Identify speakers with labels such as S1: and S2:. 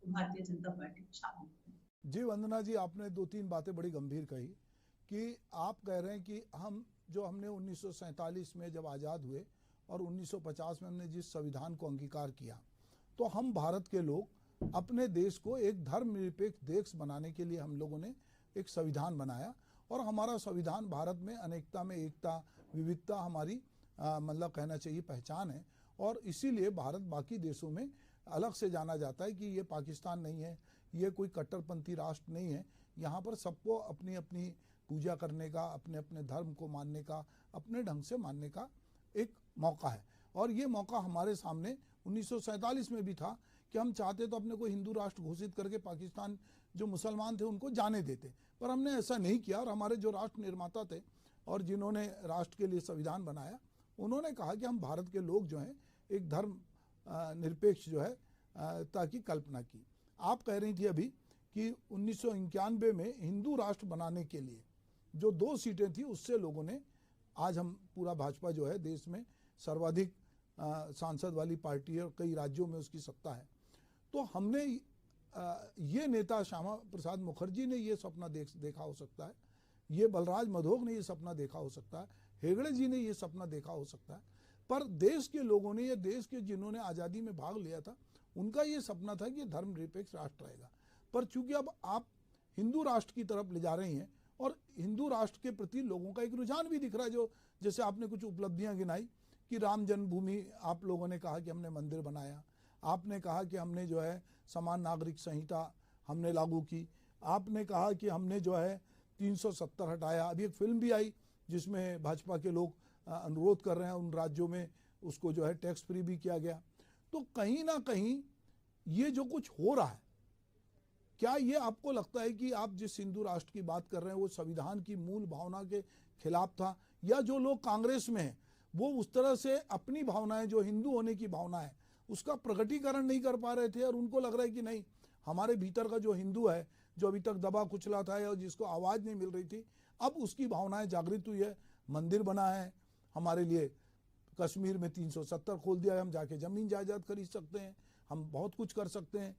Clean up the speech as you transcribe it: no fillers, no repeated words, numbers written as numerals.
S1: Bharatiya Janata party में शामिल हुए।
S2: जी वंदना जी, आपने दो तीन बातें बड़ी गंभीर कही कि आप कह रहे हैं कि हमने 1947 में जब आज़ाद हुए और 1950 में हमने जिस संविधान को अंगीकार किया, तो हम भारत के लोग अपने देश को एक धर्मनिरपेक्ष देश बनाने के लिए हम लोगों ने एक संविधान बनाया और हमारा संविधान भारत में अनेकता में एकता, विविधता हमारी मतलब कहना चाहिए पहचान है। और इसीलिए भारत बाकी देशों में अलग से जाना जाता है कि ये पाकिस्तान नहीं है, ये कोई कट्टरपंथी राष्ट्र नहीं है। यहाँ पर सबको अपनी अपनी पूजा करने का, अपने अपने धर्म को मानने का, अपने ढंग से मानने का एक मौका है। और ये मौका हमारे सामने 1947 में भी था कि हम चाहते तो अपने को हिंदू राष्ट्र घोषित करके पाकिस्तान जो मुसलमान थे उनको जाने देते, पर हमने ऐसा नहीं किया। और हमारे जो राष्ट्र निर्माता थे और जिन्होंने राष्ट्र के लिए संविधान बनाया, उन्होंने कहा कि हम भारत के लोग जो हैं एक धर्म निरपेक्ष जो है ताकि कल्पना की। आप कह रही थी अभी कि 1991 में हिंदू राष्ट्र बनाने के लिए जो 2 सीटें थी उससे लोगों ने, आज हम पूरा भाजपा जो है देश में सर्वाधिक सांसद वाली पार्टी है और कई राज्यों में उसकी सत्ता है। तो हमने ये नेता श्यामा प्रसाद मुखर्जी ने ये सपना देखा हो सकता है, ये बलराज मधोक ने ये सपना देखा हो सकता है, हेगड़े जी ने ये सपना देखा हो सकता है, पर देश के लोगों ने या देश के जिन्होंने आज़ादी में भाग लिया था उनका ये सपना था कि धर्मनिरपेक्ष राष्ट्र रहेगा। पर चूंकि अब आप हिंदू राष्ट्र की तरफ ले जा रही हैं और हिंदू राष्ट्र के प्रति लोगों का एक रुझान भी दिख रहा है, जो जैसे आपने कुछ उपलब्धियां गिनाई कि राम जन्मभूमि आप लोगों ने कहा कि हमने मंदिर बनाया, आपने कहा कि हमने जो है समान नागरिक संहिता हमने लागू की, आपने कहा कि हमने जो है 370 हटाया। अभी एक फिल्म भी आई जिसमें भाजपा के लोग अनुरोध कर रहे हैं उन राज्यों में उसको जो है टैक्स फ्री भी किया गया। तो कहीं ना कहीं ये जो कुछ हो रहा है, क्या ये आपको लगता है कि आप जिस हिंदू राष्ट्र की बात कर रहे हैं वो संविधान की मूल भावना के खिलाफ था, या जो लोग कांग्रेस में हैं वो उस तरह से अपनी भावनाएं जो हिंदू होने की भावना है उसका प्रकटीकरण नहीं कर पा रहे थे और उनको लग रहा है कि नहीं, हमारे भीतर का जो हिंदू है जो अभी तक दबा कुचला था और जिसको आवाज़ नहीं मिल रही थी, अब उसकी भावनाएं जागृत हुई है, मंदिर बना है हमारे लिए, कश्मीर में 370 खोल दिया है, हम जाके ज़मीन जायदाद खरीद सकते हैं, हम बहुत कुछ कर सकते हैं।